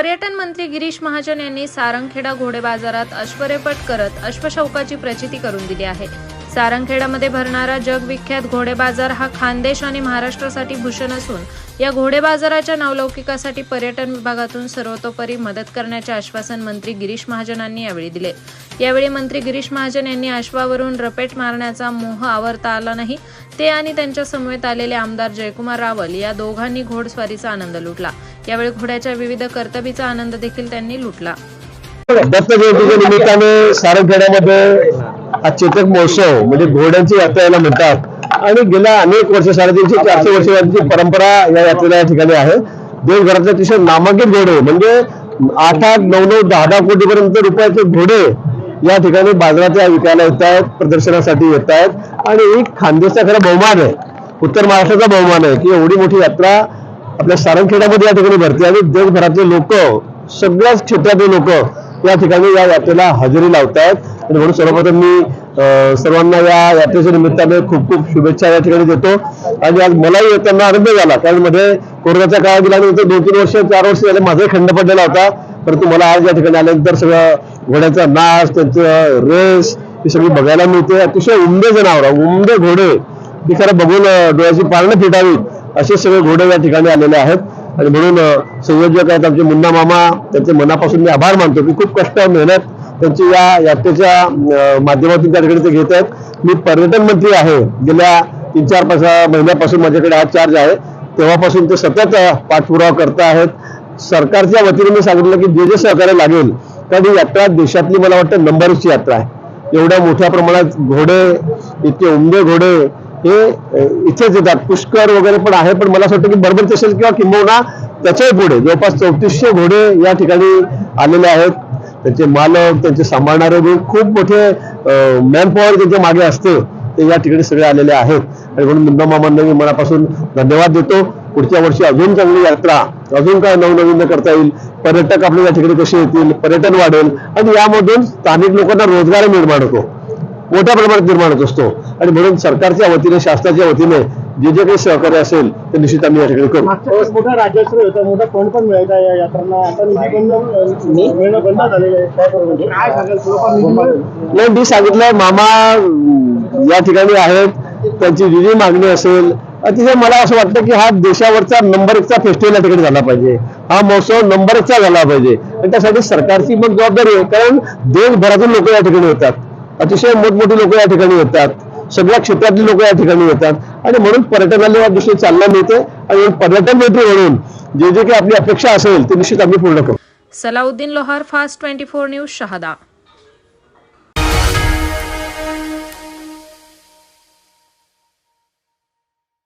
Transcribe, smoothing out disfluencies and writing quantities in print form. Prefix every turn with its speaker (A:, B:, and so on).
A: पर्यटन मंत्री गिरीश महाजन यांनी सारंगखेडा घोडे बाजारात अश्वरेपट करत अश्वशौकाची प्रचिती करून दिली आहे। सारंगखेडामध्ये भरणारा जगविख्यात घोडे बाजार हा खानदेश आणि महाराष्ट्रासाठी भूषण असून या घोडे बाजाराच्या नावलौकिकासाठी पर्यटन विभागातून सर्वतोपरी मदत करण्याचे आश्वासन मंत्री गिरीश महाजन यांनी यावेळी दिले। यावेळी मंत्री गिरीश महाजन यांनी अश्वावरून रपेट मारण्याचा मोह आवरता आला नाही। ते आणि त्यांच्या समवेत आलेले आमदार जयकुमार रावल या दोघांनी घोडस्वारीचा आनंद लुटला। यावेळी घोड्याच्या विविध कर्तबीचा आनंद देखील त्यांनी लुटला।
B: दत्त जयंतीच्या निमित्ताने सारंगखेड्यामध्ये हा चेतक महोत्सव म्हणजे घोड्यांची यात्रा याला म्हणतात आणि गेल्या अनेक वर्ष 350-400 वर्षांची परंपरा या यात्रेला या ठिकाणी आहे। देशभरातले अतिशय नामांकित घोडे म्हणजे 8-8, 9-9, 10-10 कोटीपर्यंत रुपयाचे घोडे या ठिकाणी बाजारात विकायला येत आहेत, प्रदर्शनासाठी येत आहेत आणि एक खानदेशचा खरा बहुमान आहे, उत्तर महाराष्ट्राचा बहुमान आहे की एवढी मोठी यात्रा आपल्या सारंगखेड्यामध्ये या ठिकाणी भरते आणि देशभरातले लोक, सगळ्याच क्षेत्रातले लोक या ठिकाणी या यात्रेला हजेरी लावतात। आणि म्हणून सर्वप्रथम मी सर्वांना या यात्रेच्या निमित्ताने खूप खूप शुभेच्छा या ठिकाणी देतो। आणि आज मलाही येताना आनंद झाला, कारण मध्ये कोरोनाचा काळ गेल्यानंतर 2-3 वर्ष 4 वर्ष झाले माझाही खंड पडलेला होता, परंतु मला आज या ठिकाणी आल्यानंतर सगळं घोड्यांचा नाच, त्यांचं रेस ही सगळी बघायला मिळते। अतिशय उमदे जनावर, उमदे घोडे ही खरं बघून डोळ्याची पारणं फिटावीत असे सगळे घोडे या ठिकाणी आलेले आहेत। आणि म्हणून संयोजक आहेत आमचे मुन्ना मामा, त्यांचे मनापासून मी आभार मानतो की खूप कष्ट मेहनत त्यांची या यात्रेच्या माध्यमातून त्या ठिकाणी ते घेत आहेत। मी पर्यटन मंत्री आहे, गेल्या 3-4 महिन्यापासून माझ्याकडे हा चार्ज आहे, तेव्हापासून ते सतत पाठपुरावा करत आहेत। सरकारच्या वतीने मी सांगितलं की जे जे सहकार्य लागेल, कारण ही यात्रा देशातली मला वाटतं नंबर 1ची यात्रा आहे। एवढ्या मोठ्या प्रमाणात घोडे, इतके उमदे घोडे हे इथेच येतात, पुष्कर वगैरे पण आहे, पण मला असं वाटतं की बरोबर असेल किंवा किंबहुना त्याच्याही पुढे जवळपास 3400 घोडे या ठिकाणी आलेले आहेत। त्यांचे मालक, त्यांचे सांभाळणारे खूप मोठे मॅनपॉवर त्यांच्या मागे असते, ते या ठिकाणी सगळे आलेले आहेत। आणि म्हणून मुन्ना मामांना मी मनापासून धन्यवाद देतो। पुढच्या वर्षी अजून चांगली यात्रा, अजून काय नवनवीन करता येईल, पर्यटक आपल्या या ठिकाणी कसे येतील, पर्यटन वाढेल आणि यामधून स्थानिक लोकांना रोजगार निर्माण होतो, मोठ्या प्रमाणात निर्माण होत असतो। आणि म्हणून सरकारच्या वतीने, शासनाच्या वतीने जे जे काही सहकार्य असेल ते निश्चित आम्ही या ठिकाणी करू।
C: मोठा राजश्री होता, मोठा फंड पण मिळायचा या यात्रांना, आता निधी मिळणं बंद झालेलं आहे, काय सांगाल?
B: नाही, मी सांगितलं मामा या ठिकाणी आहेत, त्यांची जी मागणी असेल, अतिशय मला असं वाटतं की हा देशावरचा नंबर 1चा फेस्टिवल या ठिकाणी झाला पाहिजे, हा महोत्सव नंबर 1चा झाला पाहिजे आणि त्यासाठी सरकारची मग जबाबदारी आहे, कारण देशभरातून लोक या ठिकाणी येतात, अतिशय मोठमोठी लोक या ठिकाणी येतात, सगळ्या क्षेत्रातली लोक या ठिकाणी येतात आणि म्हणून पर्यटनाला या दृष्टीने चालना मिळते आणि पर्यटन मंत्री म्हणून जे जे काही आपली अपेक्षा असेल ते निश्चित आम्ही पूर्ण करू।
A: सलाउद्दीन लोहार, फास्ट 24 न्यूज, शहादा।